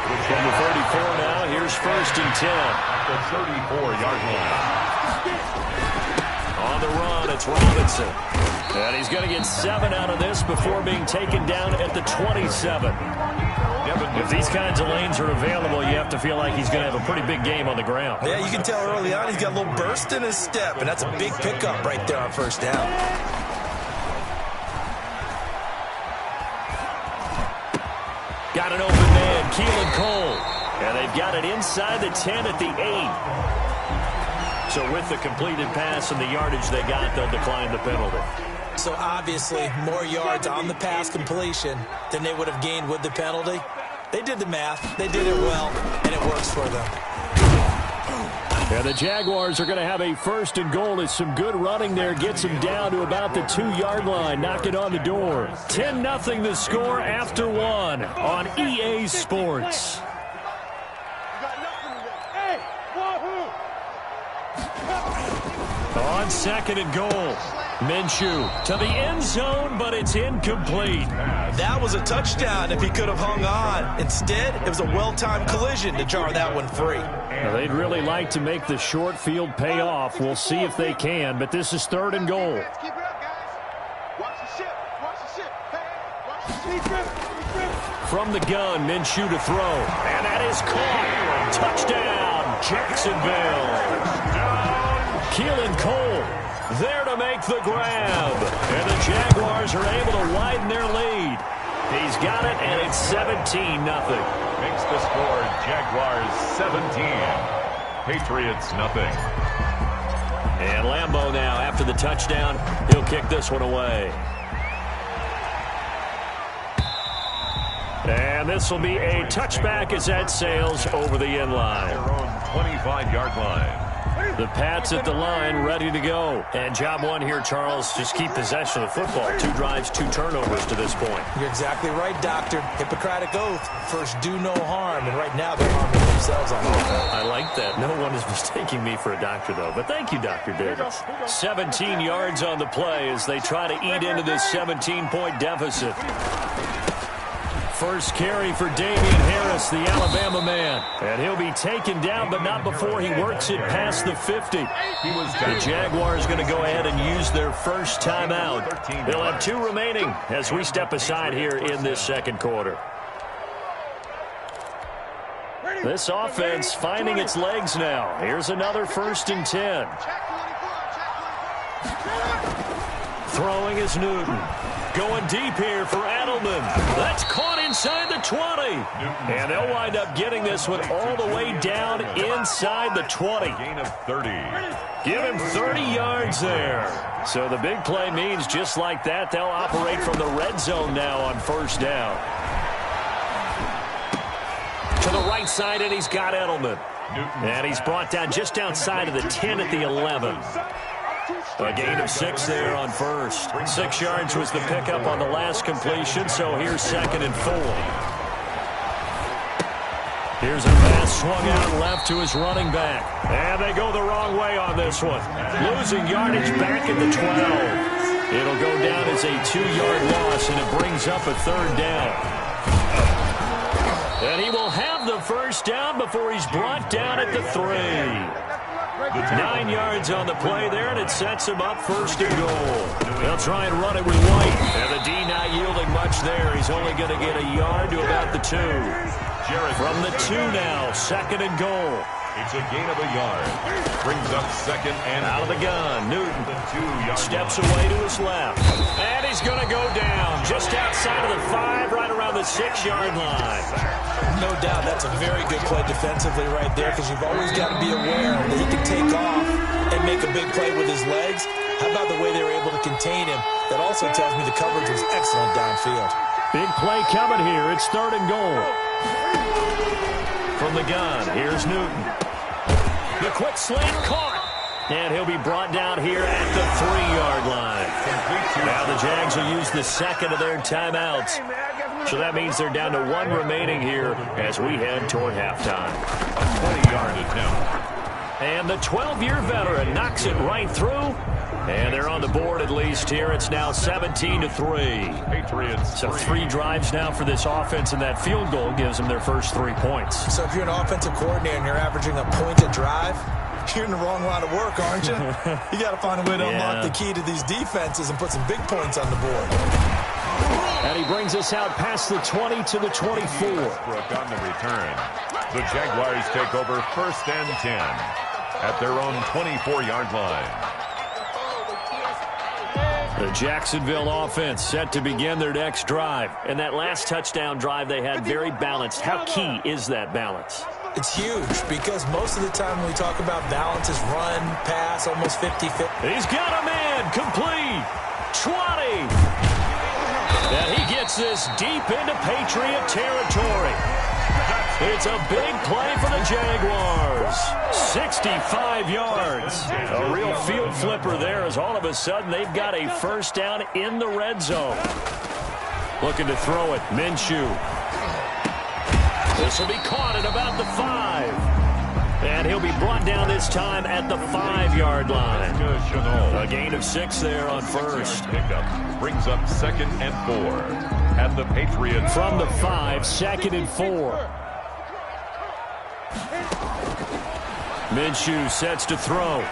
From the 34 now, here's first and 10. At the 34-yard line. On the run, it's Robinson. And he's going to get 7 out of this before being taken down at the 27. If these kinds of lanes are available, you have to feel like he's going to have a pretty big game on the ground. Yeah, you can tell early on he's got a little burst in his step, and that's a big pickup right there on first down. Got an open man, Keelan Cole. And they've got it inside the 10 at the 8. So with the completed pass and the yardage they got, they'll decline the penalty. So obviously more yards on the pass completion than they would have gained with the penalty. They did the math. They did it well, and it works for them. And the Jaguars are going to have a first and goal as some good running there gets them down to about the 2-yard line. Knock it on the door. 10-0 the score after 1 on EA Sports. On second and goal. Minshew to the end zone, but it's incomplete. That was a touchdown if he could have hung on. Instead, it was a well-timed collision to jar that one free. Now, they'd really like to make the short field pay off. We'll see if they can, but this is third and goal. Keep it up, guys. Watch the ship. Watch the ship. Hey, watch the ship. From the gun, Minshew to throw. And that is caught. Touchdown, Jacksonville. Keelan Cole there to make the grab. And the Jaguars are able to widen their lead. He's got it, and it's 17-0. Makes the score Jaguars 17. Patriots nothing. And Lambeau now, after the touchdown, he'll kick this one away. And this will be a touchback as that sails over the end line. Their own 25-yard line. The Pats at the line, ready to go. And job one here, Charles, just keep possession of the football. 2 drives, 2 turnovers to this point. You're exactly right, Doctor. Hippocratic oath. First, do no harm. And right now, they're harming themselves on offense. I like that. No one is mistaking me for a doctor, though. But thank you, Dr. Davis. 17 yards on the play as they try to eat into this 17-point deficit. First carry for Damian Harris, the Alabama man. And he'll be taken down, but not before he works it past the 50. The Jaguars going to go ahead and use their first timeout. They'll have 2 remaining as we step aside here in this second quarter. This offense finding its legs now. Here's another 1st and 10. Throwing is Newton. Going deep here for Edelman. That's caught inside the 20. And they'll wind up getting this one all the way down inside the 20. Gain of 30. Give him 30 yards there. So the big play means just like that, they'll operate from the red zone now on 1st down. To the right side, and he's got Edelman. And he's brought down just outside of the 10 at the 11. A gain of 6 there on 1st. 6 yards was the pickup on the last completion, so here's 2nd and 4. Here's a pass swung out left to his running back. And they go the wrong way on this one. Losing yardage back at the 12. It'll go down as a 2-yard loss, and it brings up a 3rd down. And he will have the 1st down before he's brought down at the 3. 9 yards on the play there, and it sets him up 1st and goal. They'll try and run it with White. And the D not yielding much there. He's only going to get a yard to about the 2. From the 2 now, 2nd and goal. It's a gain of a yard. Brings up 2nd and out of the gun. Newton steps away to his left. And he's going to go down just outside of the 5, right around the 6-yard line. No doubt that's a very good play defensively right there, because you've always got to be aware that he can take off and make a big play with his legs. How about the way they were able to contain him? That also tells me the coverage was excellent downfield. Big play coming here. It's 3rd and goal. From the gun, here's Newton. The quick slant caught. And he'll be brought down here at the 3-yard line. Now the Jags will use the 2nd of their timeouts. So that means they're down to 1 remaining here as we head toward halftime. A 20-yard attempt. And the 12-year veteran knocks it right through. And they're on the board at least here. It's now 17-3. Patriots. So 3 drives now for this offense, and that field goal gives them their first 3 points. So if you're an offensive coordinator and you're averaging a point a drive, you're in the wrong line of work, aren't you? You got to find a way to unlock the key to these defenses and put some big points on the board. And he brings us out past the 20 to the 24. Westbrook on the return. The Jaguars take over 1st and 10 at their own 24-yard line. The Jacksonville offense set to begin their next drive. And that last touchdown drive they had very balanced. How key is that balance? It's huge, because most of the time when we talk about balance is run, pass, almost 50-50. He's got a man, complete, 20. And he gets this deep into Patriot territory. It's a big play for the Jaguars. 65 yards. A real field flipper there, as all of a sudden they've got a 1st down in the red zone. Looking to throw it, Minshew. This will be caught at about the 5. And he'll be brought down this time at the 5-yard line. A gain of 6 there on 1st. Pickup brings up 2nd and 4. And the Patriots from the 5, 2nd and 4. Minshew sets to throw.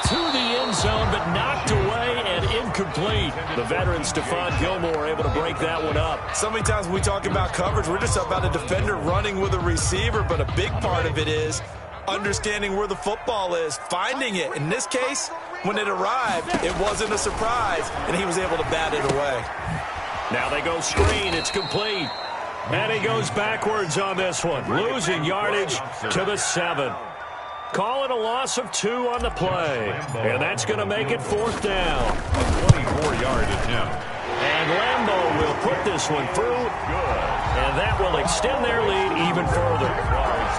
To the end zone, but knocked away and incomplete. The veteran Stephon Gilmore able to break that one up. So many times when we talk about coverage, we're just about a defender running with a receiver, but a big part of it is understanding where the football is, finding it. In this case, when it arrived, it wasn't a surprise, and he was able to bat it away. Now they go screen. It's complete. And he goes backwards on this one, losing yardage to the 7. Calling a loss of 2 on the play. And that's going to make it 4th down. A 24-yard attempt. And Lambeau will put this one through. Good. And that will extend their lead even further.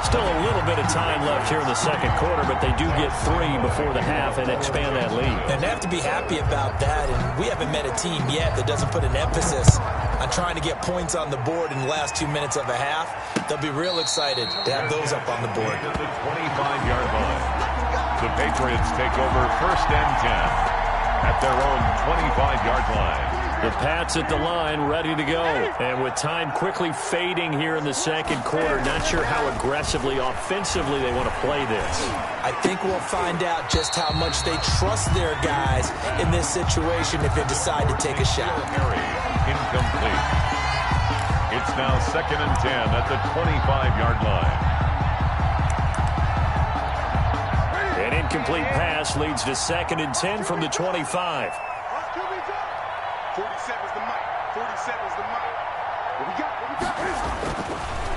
Still a little bit of time left here in the second quarter, but they do get 3 before the half and expand that lead. And they have to be happy about that. And we haven't met a team yet that doesn't put an emphasis on trying to get points on the board in the last 2 minutes of a half. They'll be real excited to have those up on the board. At the 25-yard line. The Patriots take over 1st and 10 at their own 25-yard line. The Pats at the line, ready to go. And with time quickly fading here in the second quarter, not sure how aggressively, offensively they want to play this. I think we'll find out just how much they trust their guys in this situation if they decide to take a shot. Harry, incomplete. It's now 2nd and 10 at the 25-yard line. An incomplete pass leads to 2nd and 10 from the 25. 47's the mic. 47's the mic. What we got?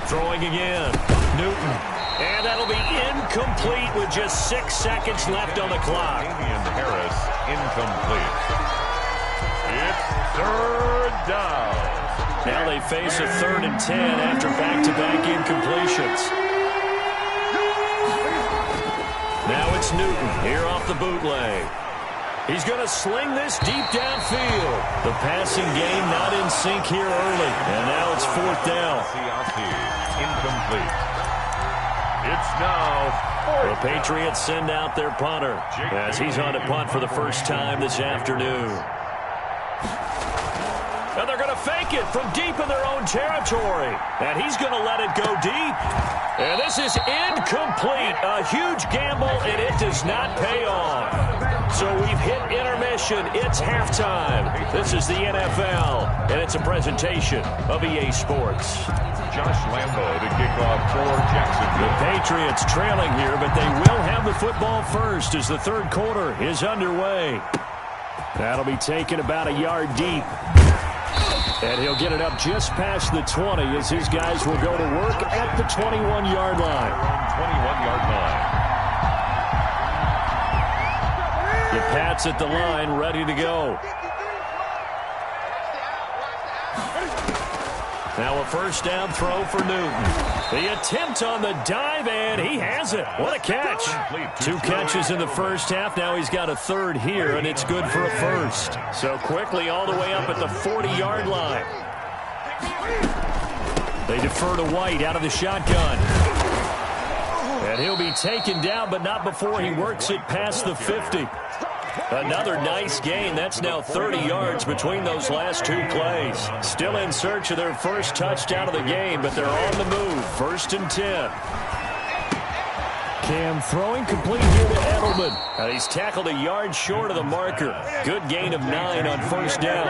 Throwing again. Newton. And that'll be incomplete with just 6 seconds left on the clock. Damian Harris, incomplete. It's 3rd down. Now they face a 3rd and 10 after back-to-back incompletions. Now it's Newton here off the bootleg. He's going to sling this deep downfield. The passing game not in sync here early. And now it's 4th down. Incomplete. It's now 4th. The Patriots send out their punter as he's on to punt for the first time this afternoon. And they're going to fake it from deep in their own territory. And he's going to let it go deep. And this is incomplete. A huge gamble, and it does not pay off. So we've hit intermission. It's halftime. This is the NFL, and it's a presentation of EA Sports. Josh Lambeau to kick off for Jacksonville. The Patriots trailing here, but they will have the football first as the third quarter is underway. That'll be taken about a yard deep. And he'll get it up just past the 20 as his guys will go to work at the 21-yard line. 21-yard line. The Pats at the line, ready to go. Now a first down throw for Newton. The attempt on the dive, and he has it. What a catch. 2 catches in the first half. Now he's got a 3rd here, and it's good for a first. So quickly all the way up at the 40-yard line. They defer to White out of the shotgun. And he'll be taken down, but not before he works it past the 50. Another nice gain. That's now 30 yards between those last 2 plays. Still in search of their first touchdown of the game, but they're on the move. 1st and 10. Cam throwing complete here to Edelman. And he's tackled a yard short of the marker. Good gain of 9 on first down.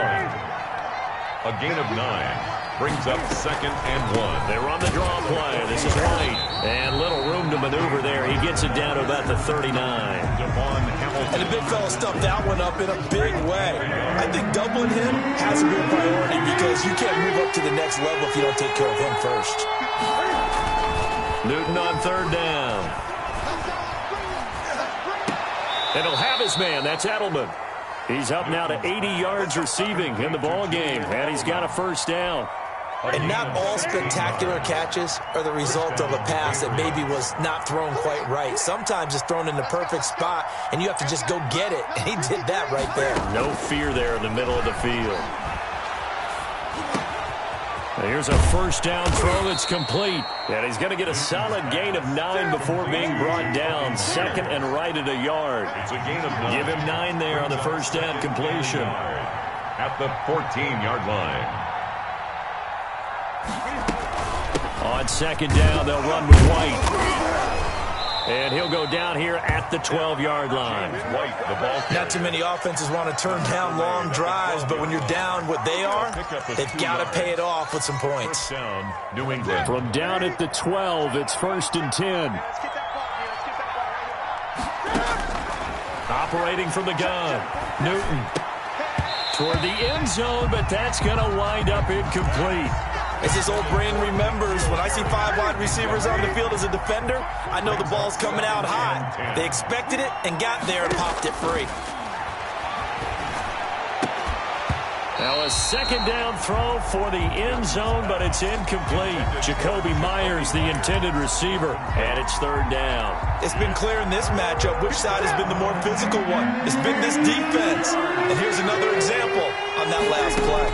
A gain of 9 brings up 2nd and 1. They run the draw play. This is White. And little room to maneuver there. He gets it down to about the 39. And the big fella stuffed that one up in a big way. I think doubling him has to be a priority because you can't move up to the next level if you don't take care of him first. Newton on 3rd down. And he'll have his man. That's Edelman. He's up now to 80 yards receiving in the ball game, and he's got a first down. And not all spectacular catches are the result of a pass that maybe was not thrown quite right. Sometimes it's thrown in the perfect spot, and you have to just go get it. And he did that right there. No fear there in the middle of the field. Now here's a first down throw that's complete. And he's going to get a solid gain of 9 before being brought down. 2nd and right at a yard. It's a gain of 9. Give him 9 there on the first down completion. At the 14-yard line. On 2nd down, they'll run with White. And he'll go down here at the 12-yard line. White, the ball. Not too many offenses want to turn down long drives, but when you're down what they are, they've got to pay it off with some points. Down, New England. From down at the 12, it's 1st and 10. operating from the gun. Newton toward the end zone, but that's going to wind up incomplete. As his old brain remembers, when I see 5 wide receivers on the field as a defender, I know the ball's coming out high. They expected it and got there and popped it free. Now a second down throw for the end zone, but it's incomplete. Jacoby Myers, the intended receiver, and it's third down. It's been clear in this matchup which side has been the more physical one. It's been this defense. And here's another example on that last play.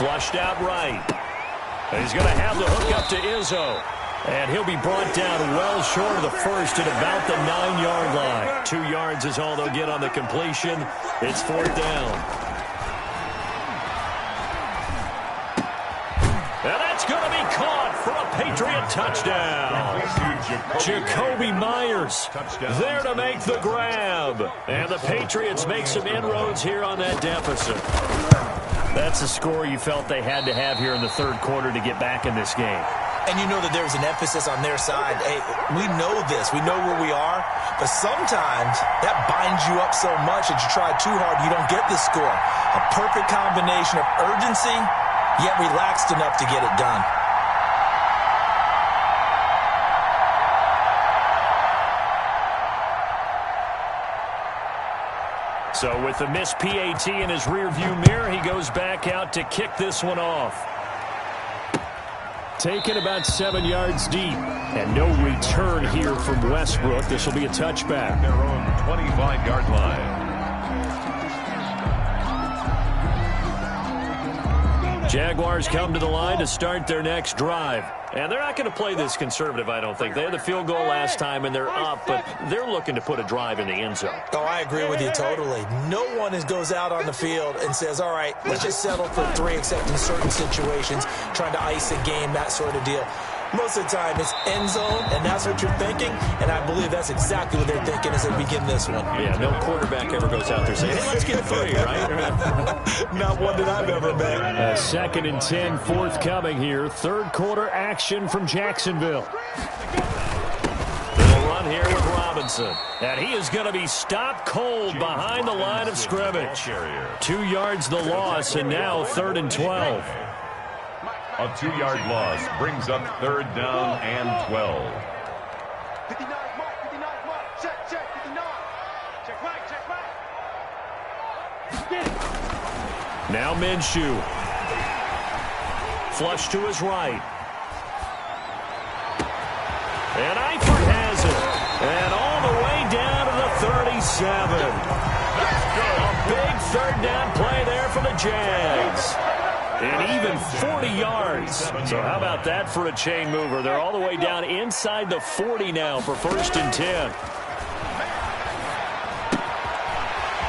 Flushed out right. And he's going to have the hook up to Izzo. And he'll be brought down well short of the first at about the 9-yard line. 2 yards is all they'll get on the completion. It's fourth down. And that's going to be caught for a Patriot touchdown. Jacoby Myers there to make the grab. And the Patriots make some inroads here on that deficit. That's a score you felt they had to have here in the third quarter to get back in this game. And you know that there's an emphasis on their side. Hey, we know this. We know where we are. But sometimes that binds you up so much that you try too hard, you don't get the score. A perfect combination of urgency, yet relaxed enough to get it done. So with the missed PAT in his rearview mirror, he goes back out to kick this one off. Taken about 7 yards deep. And no return here from Westbrook. This will be a touchback. Their own 25-yard line. Jaguars come to the line to start their next drive. And they're not going to play this conservative, I don't think. They had the field goal last time, and they're up, but they're looking to put a drive in the end zone. Oh, I agree with you totally. No one goes out on the field and says, all right, let's just settle for 3, except in certain situations, trying to ice a game, that sort of deal. Most of the time, it's end zone, and that's what you're thinking, and I believe that's exactly what they're thinking as they begin this one. Yeah, no quarterback ever goes out there saying, hey, let's get 3, right? Not one that I've ever met. Second and 10 forthcoming here. Third quarter action from Jacksonville. They'll run here with Robinson. And he is going to be stopped cold behind the line of scrimmage. 2 yards the loss, and now third and 12. A 2-yard loss brings up third down and 12. 59 mark, 59 mark. Check, 59. Check right. Get it. Now Minshew. Flush to his right. And Eifert has it. And all the way down to the 37. A big third down play there for the Jags. And even 40 yards. So how about that for a chain mover? They're all the way down inside the 40 now for first and 10.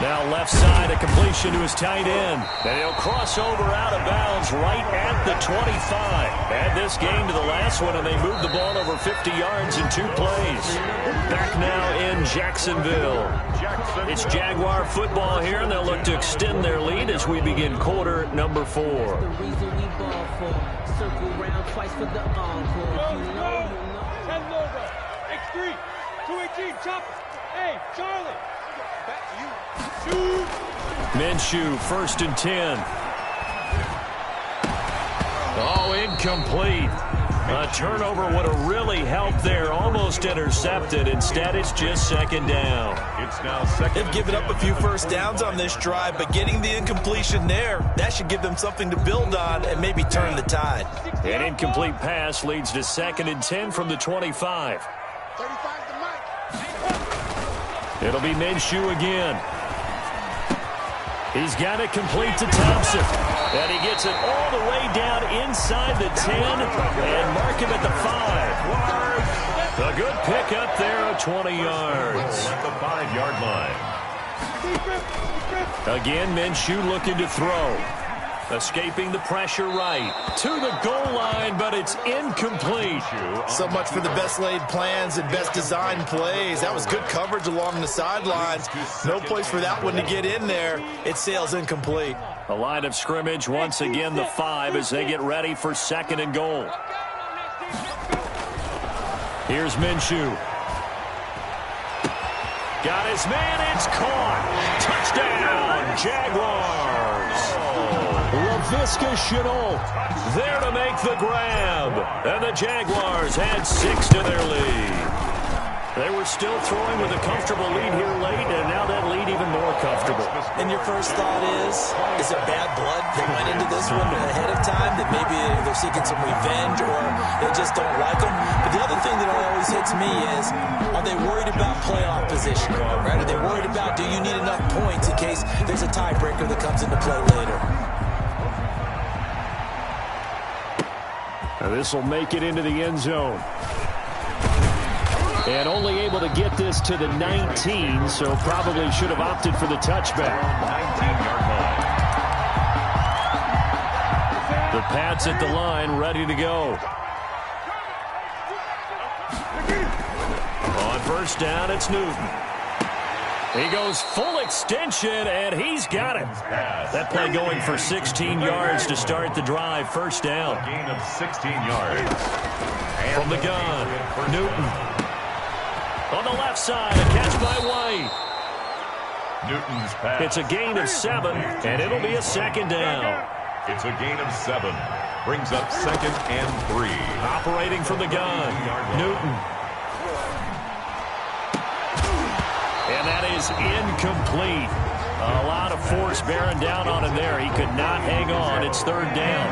Now left side, a completion to his tight end. And he'll cross over out of bounds right at the 25. Add this game to the last one, and they moved the ball over 50 yards in 2 plays. Back now in Jacksonville. It's Jaguar football here, and they'll look to extend their lead as we begin quarter number 4. X3, 218, chopper. Hey, Charlie. Back to you. Shoot. Minshew, first and 10. Oh, incomplete. A turnover would have really helped there. Almost intercepted. Instead, it's just second down. It's now second. They've given up a few first downs on this drive, but getting the incompletion there, that should give them something to build on and maybe turn the tide. An incomplete pass leads to second and 10 from the 25. 35 to Mike. It'll be Minshew again. He's got it complete to Thompson. And he gets it all the way down inside the 10 and mark him at the 5. A good pickup there of 20 yards. At the 5-yard line. Again, Minshew looking to throw. Escaping the pressure right to the goal line, but it's incomplete. So much for the best laid plans and best designed plays. That was good coverage along the sidelines. No place for that one to get in there. It sails incomplete. A line of scrimmage, once again the 5 as they get ready for second and goal. Got his man. It's caught. Touchdown, Jaguars. Laviska Shenault there to make the grab. And the Jaguars had 6 to their lead. They were still throwing with a comfortable lead here late, and now that lead even more comfortable. And your first thought is there bad blood that went into this one ahead of time, that maybe they're seeking some revenge or they just don't like them? But the other thing that always hits me is, are they worried about playoff position? Right? Are they worried about, do you need enough points in case there's a tiebreaker that comes into play later? Now this will make it into the end zone. And only able to get this to the 19, so probably should have opted for the touchback. 19-yard line. The Pats at the line, ready to go. On first down, it's Newton. He goes full extension, and he's got it. That play going for 16 yards to start the drive. First down. A gain of 16 yards. From the gun, Newton. On the left side, a catch by White. Newton's pass. It's a gain of 7, and it'll be a second down. It's a gain of 7. Brings up 2nd and 3. Operating from the gun, Newton. And that is incomplete. A lot of force bearing down on him there. He could not hang on. It's 3rd down.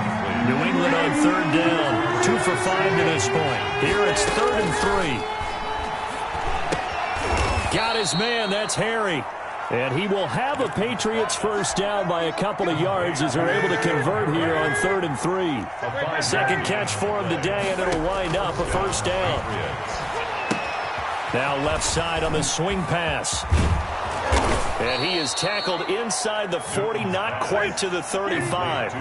New England on 3rd down. 2 for 5 to this point. Here it's 3rd and 3. Got his man. That's Harry. And he will have a Patriots first down by a couple of yards as they're able to convert here on 3rd and 3. Second catch for him today, and it'll wind up a first down. Now left side on the swing pass. And he is tackled inside the 40, not quite to the 35.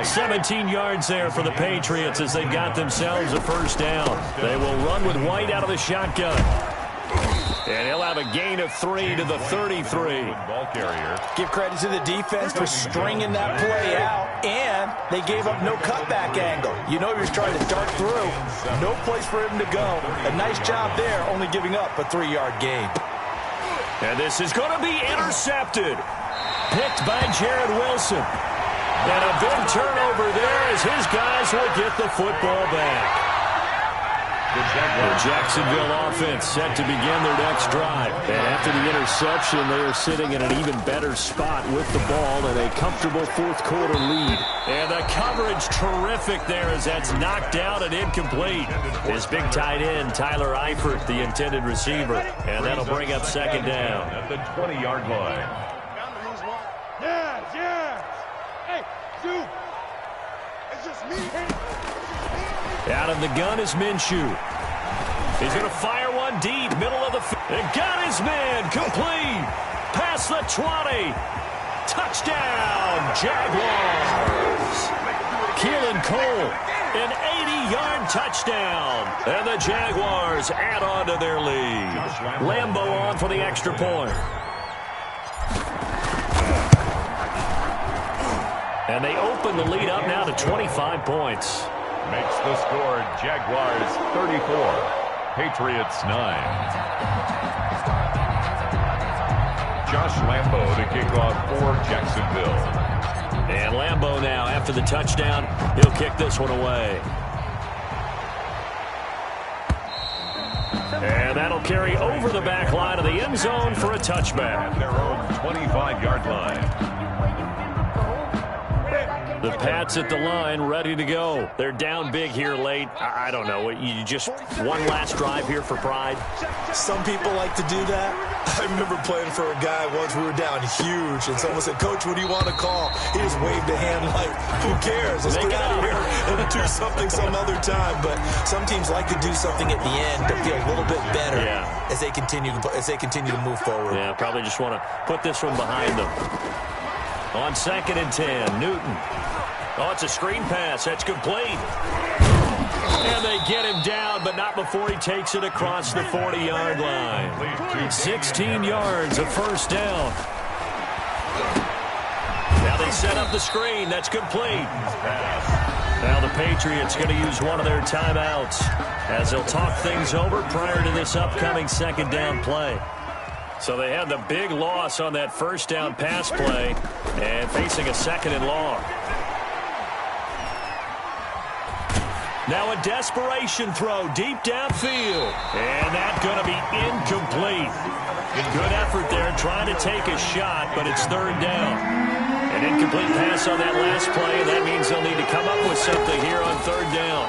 17 yards there for the Patriots as they've got themselves a first down. They will run with White out of the shotgun. And he'll have a gain of 3 to the 33. Ball carrier. Give credit to the defense for stringing that play out, and they gave up no cutback angle. You know he was trying to dart through. No place for him to go. A nice job there, only giving up a 3-yard gain. And this is going to be intercepted. Picked by Jared Wilson. And a big turnover there as his guys will get the football back. The Jacksonville offense set to begin their next drive. And after the interception, they are sitting in an even better spot with the ball and a comfortable fourth-quarter lead. And the coverage terrific there as that's knocked down and incomplete. His big tight end, Tyler Eifert, the intended receiver. And that'll bring up second down. At the 20-yard line. Yeah. Hey, you. It's just me. Out of the gun is Minshew. He's going to fire one deep, middle of the field. And got his man, complete. Past the 20. Touchdown, Jaguars. Keelan Cole, an 80-yard touchdown. And the Jaguars add on to their lead. Lambo on for the extra point. And they open the lead up now to 25 points. Makes the score Jaguars 34, Patriots 9. Josh Lambo to kick off for Jacksonville. And Lambo now, after the touchdown, he'll kick this one away. And that'll carry over the back line of the end zone for a touchback. At their own 25-yard line. The Pats at the line, ready to go. They're down big here late. I don't know. You just one last drive here for pride? Some people like to do that. I remember playing for a guy once. We were down huge, and someone said, "Coach, what do you want to call?" He just waved a hand like, "Who cares? Let's get out of here and do something some other time." But some teams like to do something at the end to feel a little bit better as they continue to move forward. Yeah, probably just want to put this one behind them. On 2nd and 10, Newton. Oh, it's a screen pass. That's complete. And they get him down, but not before he takes it across the 40-yard line. 16 yards, a first down. Now they set up the screen. That's complete. Now the Patriots going to use one of their timeouts as they'll talk things over prior to this upcoming second down play. So they had the big loss on that first down pass play and facing a 2nd and long. Now a desperation throw deep downfield. And that's going to be incomplete. Good effort there trying to take a shot, but it's 3rd down. An incomplete pass on that last play, and that means they'll need to come up with something here on 3rd down.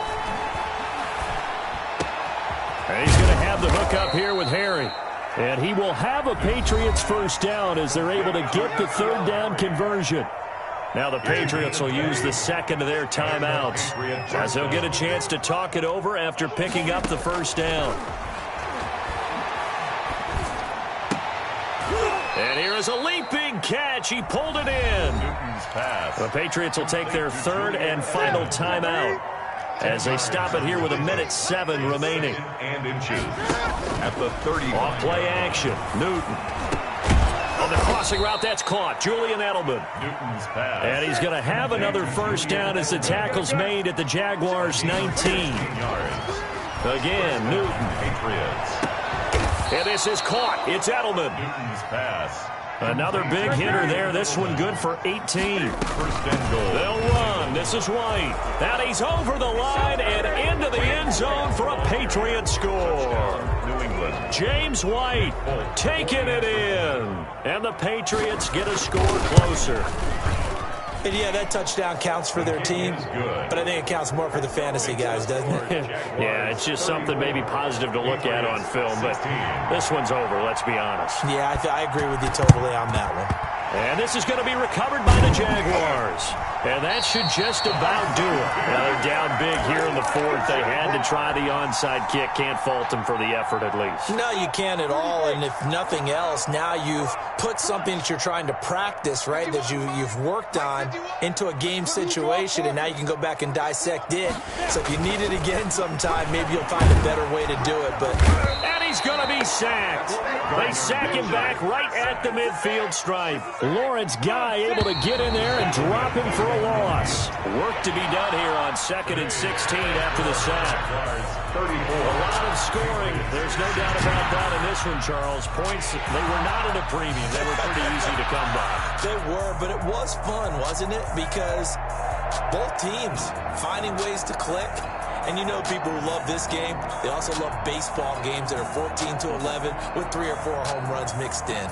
And he's going to have the hook up here with Harry. And he will have a Patriots first down as they're able to get the 3rd down conversion. Now the Patriots will use the 2nd of their timeouts as they'll get a chance to talk it over after picking up the first down. And here is a leaping catch. He pulled it in. The Patriots will take their 3rd and final timeout as they stop it here with 1:07 remaining. And inches at the 30. Off play action. Newton. On the crossing route, that's caught. Julian Edelman. Newton's pass. And he's going to have another first down as the tackle's made at the Jaguars' 19. Again, Newton. Patriots. And this is caught. It's Edelman. Newton's pass. Another big hitter there. This one good for 18. 1st and goal. They'll run. This is White. And he's over the line and into the end zone for a Patriot score. New England. James White taking it in. And the Patriots get a score closer. And yeah, that touchdown counts for their team, but I think it counts more for the fantasy guys, doesn't it? Yeah, it's just something maybe positive to look at on film, but this one's over, let's be honest. Yeah, I agree with you totally on that one. And this is going to be recovered by the Jaguars. And that should just about do it. Now they're down big here in the 4th. They had to try the onside kick. Can't fault them for the effort at least. No, you can't at all. And if nothing else, now you've put something that you're trying to practice, right, that you've worked on into a game situation, and now you can go back and dissect it. So if you need it again sometime, maybe you'll find a better way to do it. And he's going to be sacked. They sack him back right at the midfield stripe. Lawrence Guy able to get in there and drop him for a loss. Work to be done here on 2nd and 16 after the sack. 34. A lot of scoring. There's no doubt about that in this one, Charles. Points, they were not at a premium. They were pretty easy to come by. They were, but it was fun, wasn't it? Because both teams finding ways to click. And you know people who love this game, they also love baseball games that are 14-11 with 3 or 4 home runs mixed in.